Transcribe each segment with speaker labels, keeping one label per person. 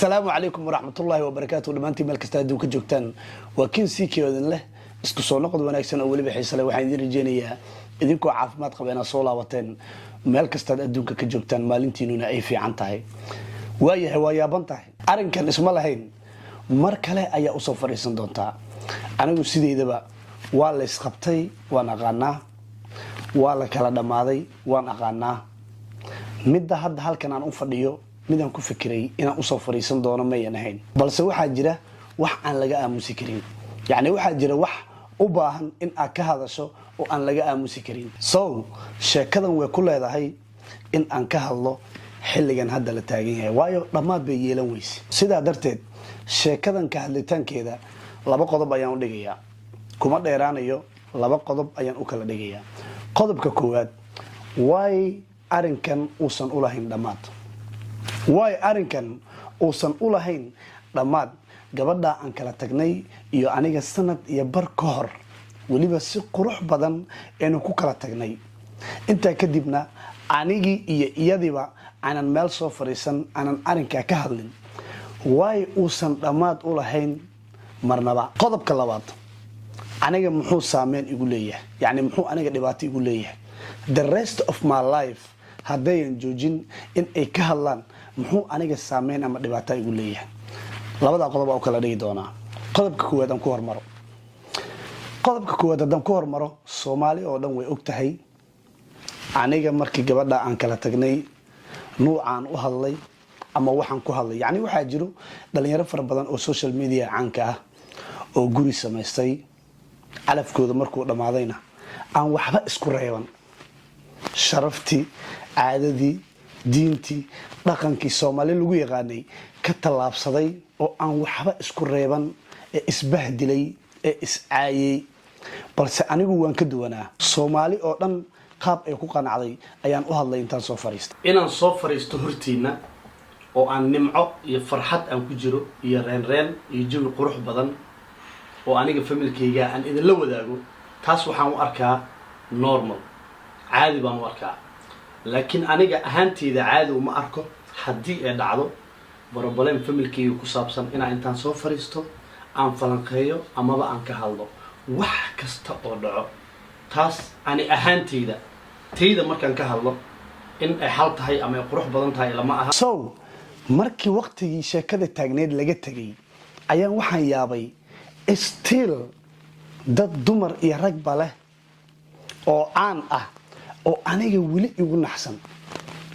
Speaker 1: السلام عليكم ورحمة الله وبركاته دمانتي ملك استادو كجوكتان وكين سيكي ودن له اسكسو نقد وناكسن أولي بحيسة له وحين دير جينيا إذنكو عافمات قبينا صولا وطين ملك استادو كجوكتان مالنتينونا أي في عنتاهي وايه وايا بانتاهي أرن كان اسم الله هين مركلة أيا أصفر إسان دونتا أنا قو سيدي دبا والا اسخبتي وانا غانا والا كلا دماضي وانا غانا مدى هاد هالكان عن أنفرديو midaan ku fikiray inaan u soo fariisan doono ma yanahayn balse waxa jira wax aan laga aamusi karin yaani waxa jira wax u baahan in aad ka hadasho oo aan laga aamusi karin so sheekadan way ku leedahay in aan ka hadlo xilligan hadda la taagan yahay waayo dhamaad bay yeelan weyse sidaa darteed sheekadan ka hadlitaankeeda laba qodob ayaan u dhigayaa kuma dheeraanayo laba qodob ayaan u kala dhigayaa qodobka koowaad way arinkan uusan u lahayn dhamaad واي أرنكن أوصل أولهين لماد قبضة عن كلا تجني يو أنيجا السنة يبر كهر ولي بس قروح بدن إنه كلا تجني أنت كدبنا أنيجي يديبا عن المال صفريسن عن أرنكا كهلين واي أوصل لماد أولهين مرنبا قضب كلابات أنيجا محو سامين يقول ليه يعني محو أنيجا دباتي يقول ليه the rest of my life هداين جوجين إن أي كهلان muxuu aniga saameyn ama dhibaato igu leeyahay labada qodob oo kala dhigi doona qodobka koowaad aan ku hormaro haddaan ku hormaro Soomaali oo dhan way og tahay aniga markii gabadha aan kala tagnay nuucaan u hadlay ama waxaan ku hadlay yani waxa jiro dhalinyaro fara badan oo social media caanka ah oo guri samaystay calafkooda markuu dhamaadayna aan waxba isku reeban sharafti caadadii diinti dhaqankii Soomaali lagu yaqaanay ka talaabsaday oo aan waxba isku reeban ee isbahdilay ee iscaayay balse anigu waan ka duwanaa Soomaali oo dhan qaab ay ku qanacday ayaan u hadlay intaan soo fariistay inaan soo fariisto hortiina oo aan nimco iyo farxad aan ku jiro iyo reen iyo jawi qurux badan oo aniga familkayga aan idin la wadaago taas waxaan u arkaa normal caadi baan u arkaa لكن أنا أهانتي عادي وما أركو حدي دعوة بربلين فملكي وكسابسن إن إنتان سوفريستو أم فلانقيو أما بقى أنك هالله وح كستقرع تاس أنا أهانتي ده تيدا مركان كهالله إن حالت هاي أما يقروح بدنت هاي لما أها مركي وقتي شكل التجنيد لقيت تجي أيام وحن يابي still ضد دمر يرجع له أو عن oo aniga wili igu naxsan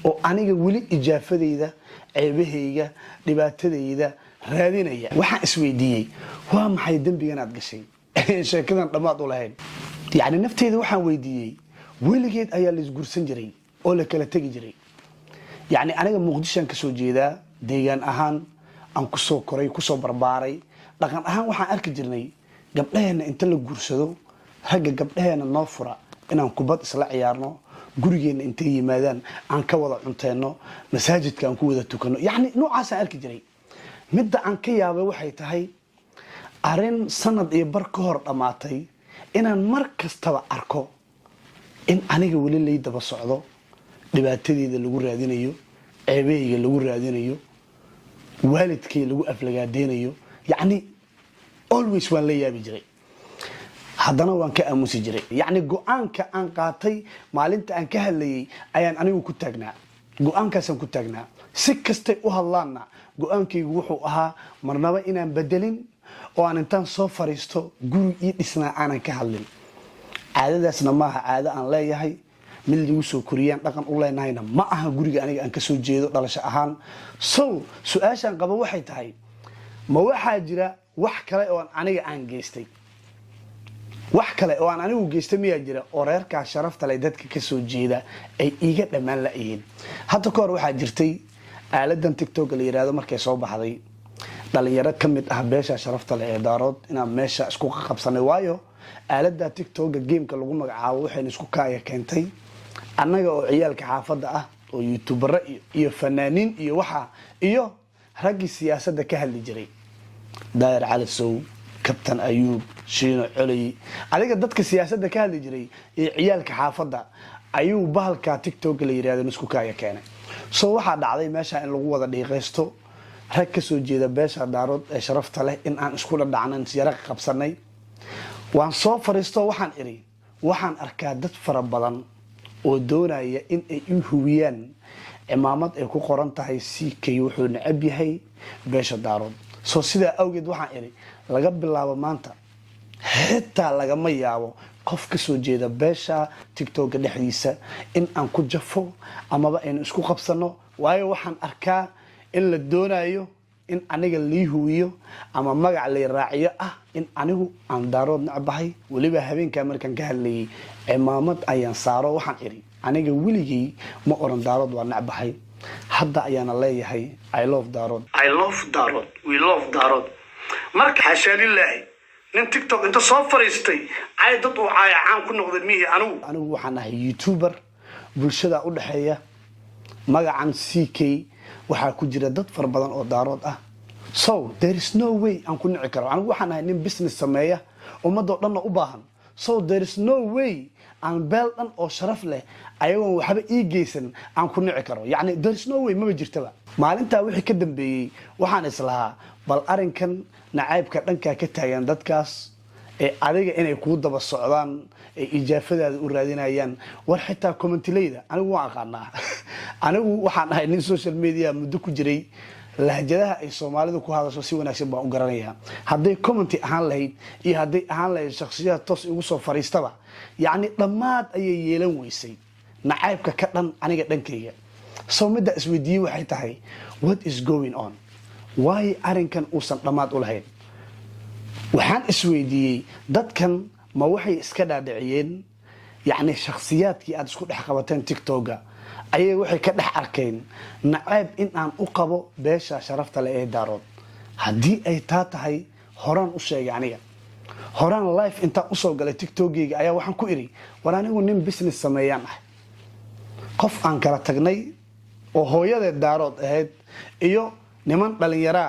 Speaker 1: oo aniga wili ijaafadeyda ceebahayga dhibaatadeyda raadinaya waxa isweydiiyay waa maxay dambigan aad gashay sheekadan dhamaad u lahayn yaani nafteeda waxaan weydiiyay wiligeed ayaa la isgursan jiray oo la kala tagi jiray yaani aniga muqdisho ka soo jeedaa deegaan ahaan aan ku soo koray ku soo barbaaray dhaqan ahaan waxaan arki jirnay gabdhaheena inta la guursado ragga gabdhaheena noo fura inaan kubad isla ciyaarno gurigeena intay yimaadaan aan ka wada cunteeno masaajidka aan ku wada tukano yaani noocaas aan arki jiray midda aan ka yaabay waxay tahay arin sanad iyo bar ka hor dhamaatay inaan mar kastaba arko in aniga wali lay daba socdo dhibaatadeeda lagu raadinayo ceebeyga lagu raadinayo waalidkay lagu aflagaadenayo yaani always waan la yaabi jiray haddana waan ka aamusi jiray yaani go'aanka aan qaatay maalinta aan ka hadlayay ayaan anigu ku taagnaa go'aankaas aan ku taagnaa si kasta u hadlaana go'aankaygu wuxuu ahaa marnaba inaan bedelin oo aan intaan soo fariisto guri ii dhisnaa aanan ka hadlin caadadaasna maaha caado aan leeyahay mid lagu soo koriyaan dhaqan u leenahayna ma aha guriga aniga aan ka soo jeedo dhalasho ahaan su'aashan qabo waxay tahay ma waxaa jira wax kale oo aniga aan geystay wax kale oo aan anigu geystay miyaa jira oo reerka sharafta leh dadka ka soo jeeda ay iiga dhamaan la yihiin hadda ka hor waxaa jirtay aaladan TikTok la yiraahdo markay soo baxday dhalinyaro kamid ah beesha sharafta leh ee daarood inaan meesha isku qabsanay waayo aalada TikTok game-ka lagu magacaabo waxay isku kaaya keentay annaga oo ciyaalka xaafada ah oo YouTuber iyo fanaaniin iyo waxa iyo raggi siyaasadda ka hadli jiray daayir cali sow كابتن أيوب شينو علي عليك دتك السياسة ده كهل يجري عيال كحافظة أيوب بهالك تيك توك اللي يريد نسكو كايا كانه سو واحد عليه ماشى إن القوة ده يغستو rag ka soo jeeda beesha daarood ee sharafta leh in aan isku dhacnan siyara qabsanay waan soo fariisto waxaan iri waxaan arkaa dad fara badan oo doonaya in ay u hubiyaan cimaamad ay ku qoran tahay CK wuxuu necab yahay beesha daarood soo sida awgeed waxaan iri laga bilaabo maanta xitaa lagama yaabo qof ka soo jeeda beesha TikTok dhexdiisa in aan ku jafo amaba in isku qabsano waayo waxaan arkaa in la doonayo in aniga lii huwiyo ama magac la raaciyo ah in anigu aan daarood nacabahay waliba habeenka markaan ka hadlayay cimaamad ayaan saaro waxaan iri aniga weligii ma oran daarood waa nacabahay hadda ayaana leeyahay I love daarood we love daarood marka xashaalilaahi nin TikTok inta soo fariistay ay dad oo caayaan ku noqday mihi anigu waxaan ahay YouTuber bulshada u dhaxeeya magacan CK waxa ku jira dad far badan oo daarood ah so there is no way aan ku nici karo anigu waxaan ahay nin business sameeya ummadoo dhan u baahan so there is no way aan beel dhan oo sharaf leh ayagoon waxba ii geysan aan ku nici karo yani there is no way ma jirtaba maalinta wixii ka dambeeyay waxaan islahaa bal arinkan nacaybka dhanka ka taagan dadkaas ee adiga inay ku daba socdaan ee ijaafadaada u raadinayaan war xitaa commentleyda anigu waan aqaanaa anigu waxaan ahay nin social media muddo ku jiray lahjadaha ay Soomaalidu ku hadasho si wanaagsan baan u garanayaa haday comment ahaan lahayd iyo haday ahaan lahayd shakhsiyaad toos ugu soo fariistaba yani dhamaad ayay yeelan weysay nacaybka ka dhan aniga dhankayga soo midda isweydiiyay waxay tahay what is going on why arinkan uusan dhamaad u lahayn waxaan isweydiiyay dadkan ma waxay iska dhaadhiciyeen yani shakhsiyaadkii aad isku dhex qabateen TikTok ayay waxay ka dhex arkeen nacayb in aan u qabo beesha sharafta leh ee daarood hadii ay tahay horaan u sheegay aniga horaan live inta u soo galay TikTok-geyga ayaa waxaan ku iri war anigu nin business sameeyaan ah qof aan kala tagnay oo hooyada daarood ahayd iyo niman dhalinyaro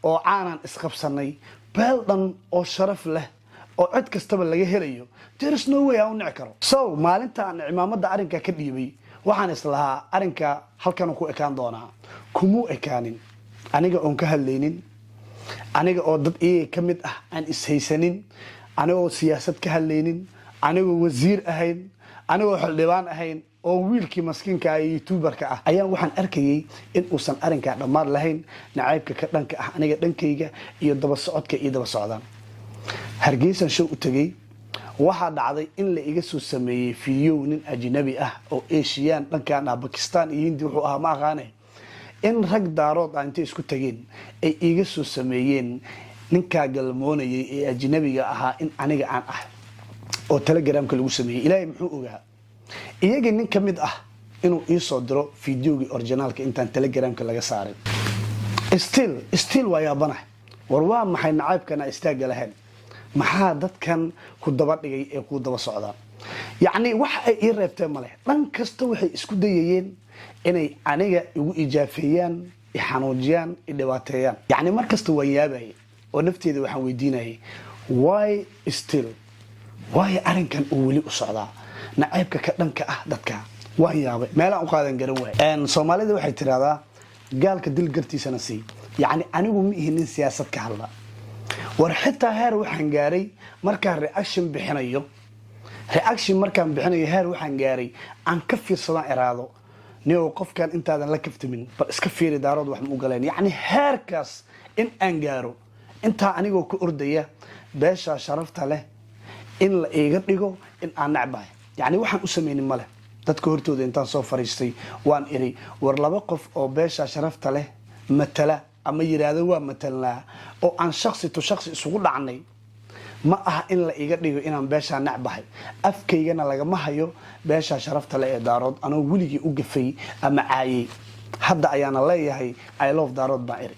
Speaker 1: oo caanan isqabsanay beel dhan oo sharaf leh oo cid kastaba laga helayo there is no way aan nici karo so maalinta aan cimaamada arinka ka dhiibay waxaan islahaa arinka halkan ku ekaan doonaa kumu ekaanin aniga oon ka hadlaynin aniga oo dad iyaga kamid ah aan ishaysanin aniga oo siyaasad ka hadlaynin aniga wasiir ahayn aniga oo xildhibaan ahayn oo wiilkii maskiinka ah YouTuberka ah ayaan waxaan arkayay in uusan arinka dhamaad lahayn nacaybka ka dhanka ah aniga dhankayga iyo daba socodka iyo daba socdaan Hargeysa show u tagay waxa dhacday in la iga soo sameeyay video nin ajnabi ah oo Asian dhankan Pakistan iyo Hindi wuxuu ahaa ma aqaane in rag daarood aan inta isku tageen ay iga soo sameeyeen ninka galmoonayay ee ajnabiga ahaa in aniga aan ah oo Telegramka lagu sameeyay ilaahay muxuu ogaa iyaga nin kamid ah inuu ii soo diro videogi originalka intaan Telegramka laga saarin still waa yaabanahay war waa maxay nacaybkana istaaga lahayn maxaa dadkan ku daba dhigay ee ku daba socdaan yani wax ay ii reebteen male dhan kasta waxay isku dayayeen inay aniga igu ijaafeeyaan i xanuujiyaan i dhibaateeyaan yani markasta waan yaabay oo nafteeda waxaan weydiinayay why arinkan uu wali u socdaa nacaybka ka dhanka ah dadka waan yaabay meelaan u qaadan garan waay Soomaalida waxay tiraahdaa gaalka dil gartiisana si yani anigu ma ihinin siyaasad ka hadla war xitaa heer waxaan gaaray markaan reaction bixinayo heer waxaan gaaray aan ka fiirsadaan iraado niyo qofkan intaadan la kaftamin bal iska fiiri daarood wax ma u galeen yani heerkaas in aan gaaro inta anigoo ku ordaya beesha sharafta leh in la iga dhigo in aan nacbahay yani waxaan u sameeynin male dadka hortooda intaan soo fariistay waan iri war laba qof oo beesha sharafta leh matala ama yiraahdo waa matalnaa oo aan shakhsi isugu dhacnay ma aha in la iga dhigo inaan beesha nacbahay afkaygana laga ma hayo beesha sharafta leh ee daarood anoo weligii u gafay ama caayay hadda ayaana leeyahay I love daarood baa iri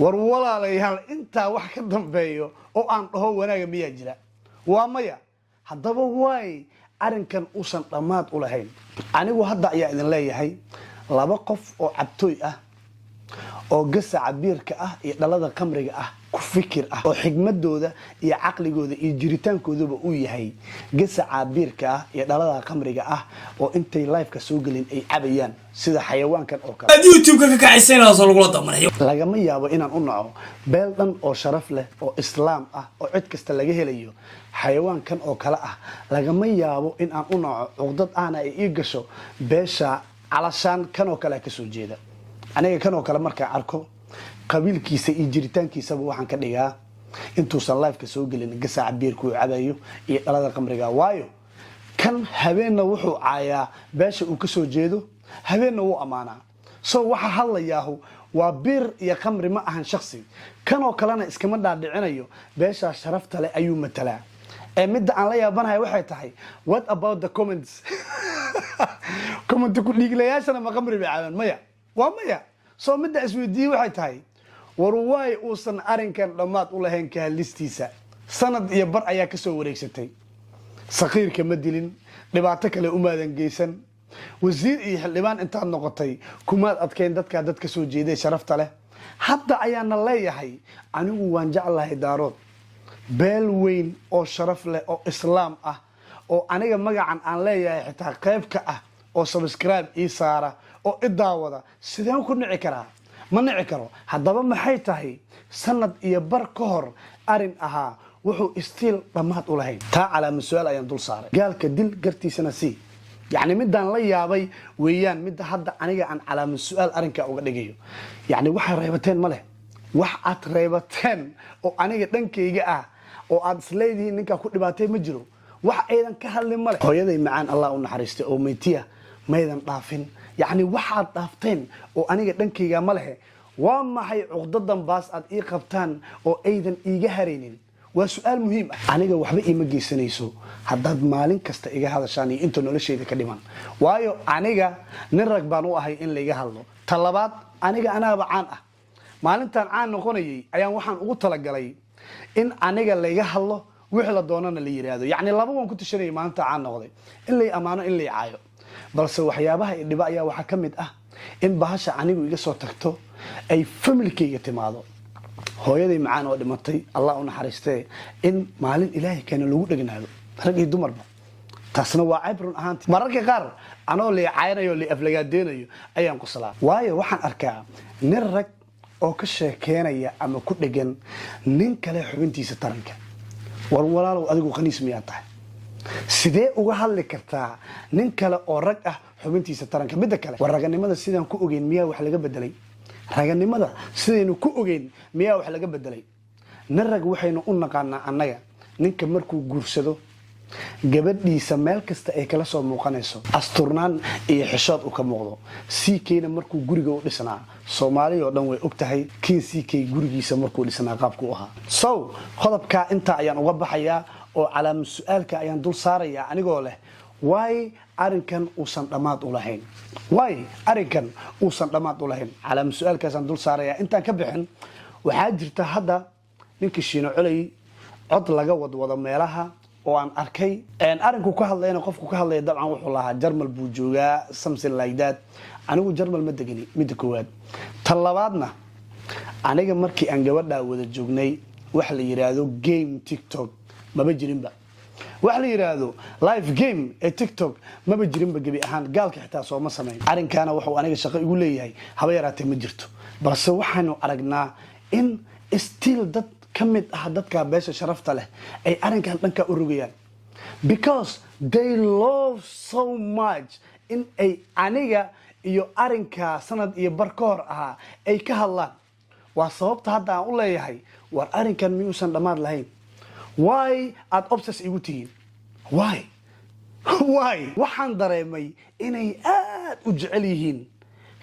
Speaker 1: war walaalayaal inta wax ka dambeeyo oo aan dhaho wanaaga miyaa jira waa maya haddaba way arinkan uusan dhamaad u lahayn anigu hadda ayaa idin leeyahay laba qof oo cabtooy ah oo gasaca biirka ah iyo dhalada qamriga ah ku fikir ah oo xigmadooda iyo caqligooda iyo jiritaankooduba uu yahay gasaca biirka ah iyo dhalada qamriga ah oo intay live-ka soo gelin ay cabayaan sida xayawaankan oo kale
Speaker 2: YouTube-ka ka kacisayna soo lagu damanayo
Speaker 1: lagama yaabo inaan u naco beel dhan oo sharaf leh oo islaam ah oo cid kasta laga helayo xayawaankan oo kale ah lagama yaabo in aan u naco cuqdad aana ay ii gasho beesha calashaan kan oo kale ka soo jeeda aniga kan oo kale marka arko qabiilkiisa iyo jiritaankiisaba waxaan ka dhigaa intuusan live-ka soo gelin gasaca biirku uu cabayo iyo dhalada qamriga waayo kan habeenna wuxuu caayaa beesha uu ka soo jeedo habeenna wuu amaanaa soo waxa hadlayaahu waa biir iyo qamri ma ahan shakhsi kan oo kalena iskama dhaadhicinayo beesha sharafta leh ayuu matalaa midda aan la yaabanahay waxay tahay what about the comments comment ku dhiiglayaashana ma qamri bay caabaan maya waa maya soo midda isweydiiyey waxay tahay war waay uusan arinkan dhammaad u lahayn ka halistiisa sanad iyo bar ayaa ka soo wareegsatay saqiirka ma dilin dhibaato kale umaadan geysan wasiir iyo xildhibaan intaad noqotay kumaad adkeyn dadka dadka soo jeeday sharafta leh hadda ayaana leeyahay anigu waan jeclahay daarood beel weyn oo sharaf leh oo islaam ah oo aniga magacan aan leeyahay xitaa qayb ka ah oo subscribe ii saara oo i daawada sideen ku nici karaa ma nici karo haddaba maxay tahay sanad iyo bar ka hor arin ahaa wuxuu istiil dhammaad u lahayn taa calaamad su-aal ayaan dul saaray gaalka dil gartiisana sii yacni midaan la yaabay weeyaan midda hadda aniga aan calaamad su-aal arrinkaa uga dhigayo yacni waxay reebateen ma leh wax aad reebateen oo aniga dhankayga ah oo aad isleedihiin ninkaa ku dhibaatay ma jiro wax aydan ka hadlin ma leh hooyaday macaan allah u naxariistay oo maytiya maydan dhaafin yacni waxaad dhaafteen oo aniga dhankayga ma lehe waa maxay cuqdadan baas aad ii qabtaan oo aydan iiga haraynin waa su-aal muhiim ah aniga waxba iima geysanayso haddaad maalin kasta iga hadashaan iyo inta noloshayda ka dhiman waayo aniga nin rag baan u ahay in layga hadlo ta labaad aniga anaaba caan ah maalintaan caan noqonayay ayaan waxaan ugu talagalay in aniga layga hadlo wixii la doonana la yiraahdo yacni laba waan ku tashanayay maalinta caan noqday in lay amaano in lay caayo balse waxyaabaha idhiba ayaa waxaa ka mid ah in bahasha anigu iga soo tagto ay familkayga timaado hooyaday macaan oo dhimatay allah u naxariistee in maalin ilaahay keena lagu dhegnaado rag iyo dumarba taasna waa cayb run ahaantii mararka qaar anoo lay caaynayo lay aflagaadeynayo ayaan quslaa waayo waxaan arkaa nin rag oo ka sheekeynaya ama ku dhegan nin kale xubintiisa taranka war walaalow adigu qaniis miyaa tahay sidee uga hadli kartaa nin kale oo rag ah xubintiisa taranka midda kale war raganimada sidaan ku ogeyn miyaa wax laga bedelay raganimada sidaynu ku ogeyn miyaa wax laga bedelay nin rag waxaynu u naqaanaa annaga ninka markuu guursado gabadhiisa meel kasta ay kala soo muuqanayso asturnaan iyo xishood u ka muuqdo ckna markuu guriga u dhisnaa soomaali oo dhan way og tahay kin ck gurigiisa markuu dhisnaa qaabku u ahaa sow qodobkaa intaa ayaan uga baxayaa oo calaamad su-aalka ayaan dul saarayaa anigoo leh waay arinkan uusan dhammaad u lahayn waay arinkan uusan dhammaad u lahayn calaamad su-aalkaasaan dul saarayaa intaan ka bixin waxaa jirta hadda ninkii shiino coley cod laga wadwado meelaha oo aan arkay arinku ka hadlayna qofku ka hadlaya dabcan wuxuu lahaa jarmal buu joogaa something like that anigu jarmal ma degani midda koowaad tan labaadna aniga markii aan gabadhaa wada joognay wax la yiraahdo game tiktok maba jirinba wax la yiraahdo live game ee tiktok maba jirinba gebi ahaan gaalka xitaa sooma samayn arrinkaana wuxuu aniga shaqo igu leeyahay haba yaraatee ma jirto balse waxaanu aragnaa in still dad ka mid ah dadka beesha sharafta leh ay arrinkan dhanka u rogayaan because they love so much in ay aniga iyo arrinka sanad iyo bar ka hor ahaa ay ka hadlaan waa sababta hadda aan u leeyahay war arrinkan miyuusan dhammaad lahayn why aad obses igu tihiin why waxaan dareemay inay aad u jecel yihiin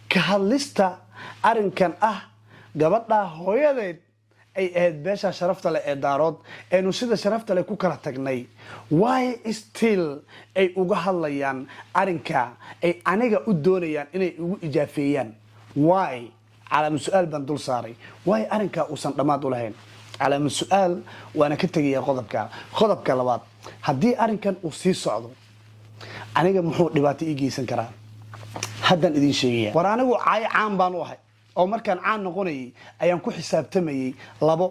Speaker 1: ka hadlista arrinkan ah gabadha hooyadeed ay ahayd beesha sharafta leh ee daarood aynu sida sharafta leh ku kala tagnay why still ay uga hadlayaan arrinka ay aniga u doonayaan inay ugu ijaafeeyaan why calaamad su-aal baan dul saaray why arrinkaa uusan dhammaad u lahayn calaamad su-aal waana ka tegayaa qodobka labaad haddii arrinkan uu sii socdo aniga muxuu dhibaato ii geysan karaa haddaan idin sheegaya war anigu caan baan u ahay oo markaan caan noqonayay ayaan ku xisaabtamayay 2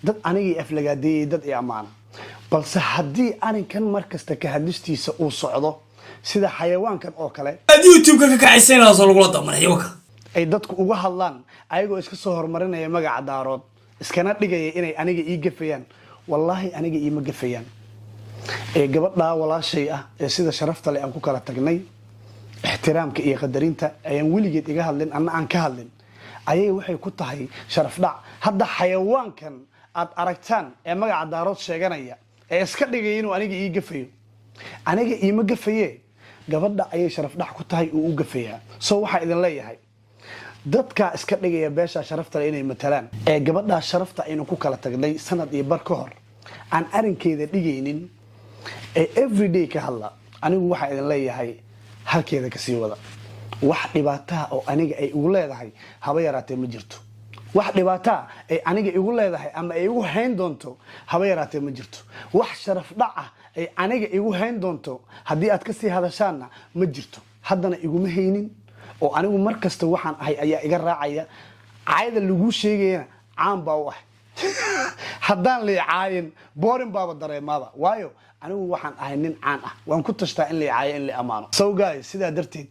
Speaker 1: dad anigii aflagaadeeyay dad ay amaana balse haddii arinkan markasta ka hadlistiisa uu socdo sida xayawaankan oo kale
Speaker 2: youtube ka kacaysanaa soo lagu damanayo
Speaker 1: ay dadku uga hadlaan ayagoo iska soo hormarinaya magaca daarood iskana dhigaya inay aniga ii gafayaan wallahi aniga iima gafayaan gabadha walaashay ah ee sida sharafta leh aan ku kala tagnay ixtiraamka iyo qadarinta ayaan weligeed iga hadlin anna aan ka hadlin ayay waxay ku tahay sharaf dhac hadda xayawaankan aad aragtaan ee magaca daarood sheeganaya ee iska dhigay inuu aniga ii gafayo aniga iima gafaye gabadha ayay sharaf dhac ku tahay uu u gafayaa soo waxa idin leeyahay dadka iska dhigaya beesha sharafta inay matalaan ee gabadha sharafta aynu ku kala tagnay sanad iyo bar ka hor aan arinkeeda dhigaynin ee everyday ka hadla anigu waxa idin leeyahay halkeeda ka sii wada wax dhibaato oo aniga ay ugu leedahay haba yaraatee ma jirto wax dhibaato ay aniga igu leedahay ama ay igu hayn doonto haba yaraatee ma jirto wax sharaf dhac ah ay aniga igu hayn doonto haddii aad ka sii hadashaanna ma jirto haddana iguma haynin oo anigu markasta waxaan ahay ayaa iga raacaya caayada lagu sheegayna caan baa u ah haddaan leecaayin boorin baaba dareemaaba waayo anigu waxaan ahay nin caan ah waan ku tashtaa in leecaayo in la amaano so guys sidaa darteed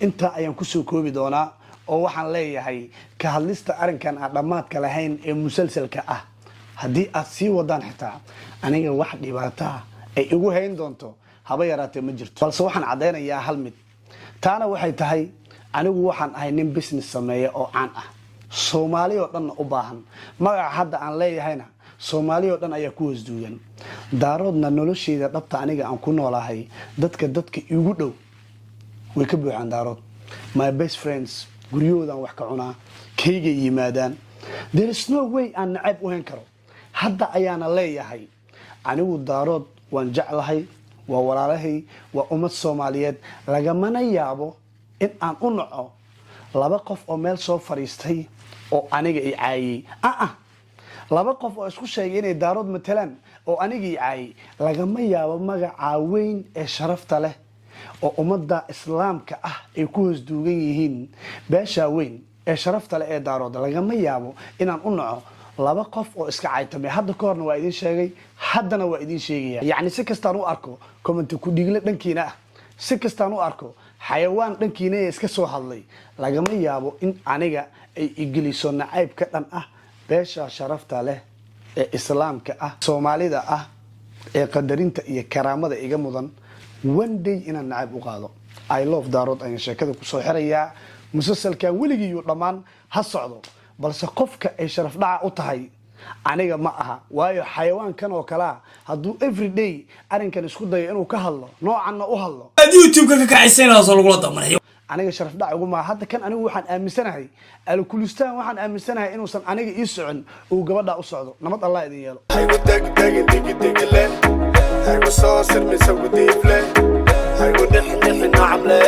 Speaker 1: inta ayaan kusoo koobi doonaa oo waxaan leeyahay ka hadlista arinkan aan dhammaadka lahayn ee musalsalka ah haddii aad sii wadaan xitaa aniga wax dhibaato ah ay igu hayn doonto haba yaraatee ma jirto balse waxaan caddaynayaa hal mid taana waxay tahay anigu waxaan ahay nin business sameeya oo caan ah soomaali oo dhanna u baahan magaca hadda aan leeyahayna soomaali oo dhan ayaa ku hoosduugan daaroodna nolosheyda dhabta aniga aan ku noolahay dadka igu dhow way ka buuxaan daarood my best friends guryahoodan wax ka cunaa kaygay yimaadaan there is no way aan nacayb u hayn karo hadda ayaana leeyahay anigu daarood waan jeclahay waa walaalahay waa ummad soomaaliyeed lagamana yaabo in aan u naco laba qof oo meel soo fadhiistay oo aniga i caayay laba qof oo isku sheegay inay daarood matalaan oo aniga i caayay lagama yaabo magaca weyn ee sharafta leh oo ummadda islaamka ah ay ku hoos duugan yihiin beesha weyn ee sharafta leh ee daarood lagama yaabo inaan u naco laba qof oo iska caytamay hadda ka horna waa idin sheegay haddana waa idin sheegaya yacni si kastaan u arko commenti ku dhiigle dhankiina ah si kastaan u arko xayawaan dhankiina ee iska soo hadlay lagama yaabo in aniga ay igeliso nacayb ka dhan ah beesha sharafta leh ee islaamka ah soomaalida ah ee qadarinta iyo karaamada iga mudan one day inaan nacayb u qaado I love daarood ayaan sheekada ku soo xirayaa musalsalkan weligii dhammaan ha socdo balse qofka ay sharaf dhaca u tahay aniga ma aha waayo xayawaankan oo kala hadduu everyday arinkan isku dayo inuu ka hadlo noocanna u hadlo
Speaker 2: youtube ka kacaysanaa soo lagu damanayo
Speaker 1: aniga sharaf dhac ugu ma hadda kan anigu waxaan aaminsanahay alkulistaan waxaan aaminsanahay inuusan aniga ii socon uu gabadha u socdo nabad allah idin yeelo
Speaker 3: haygu degdegin digdigile haygu soo sirmisa gudiifle haygu dhixin nacamle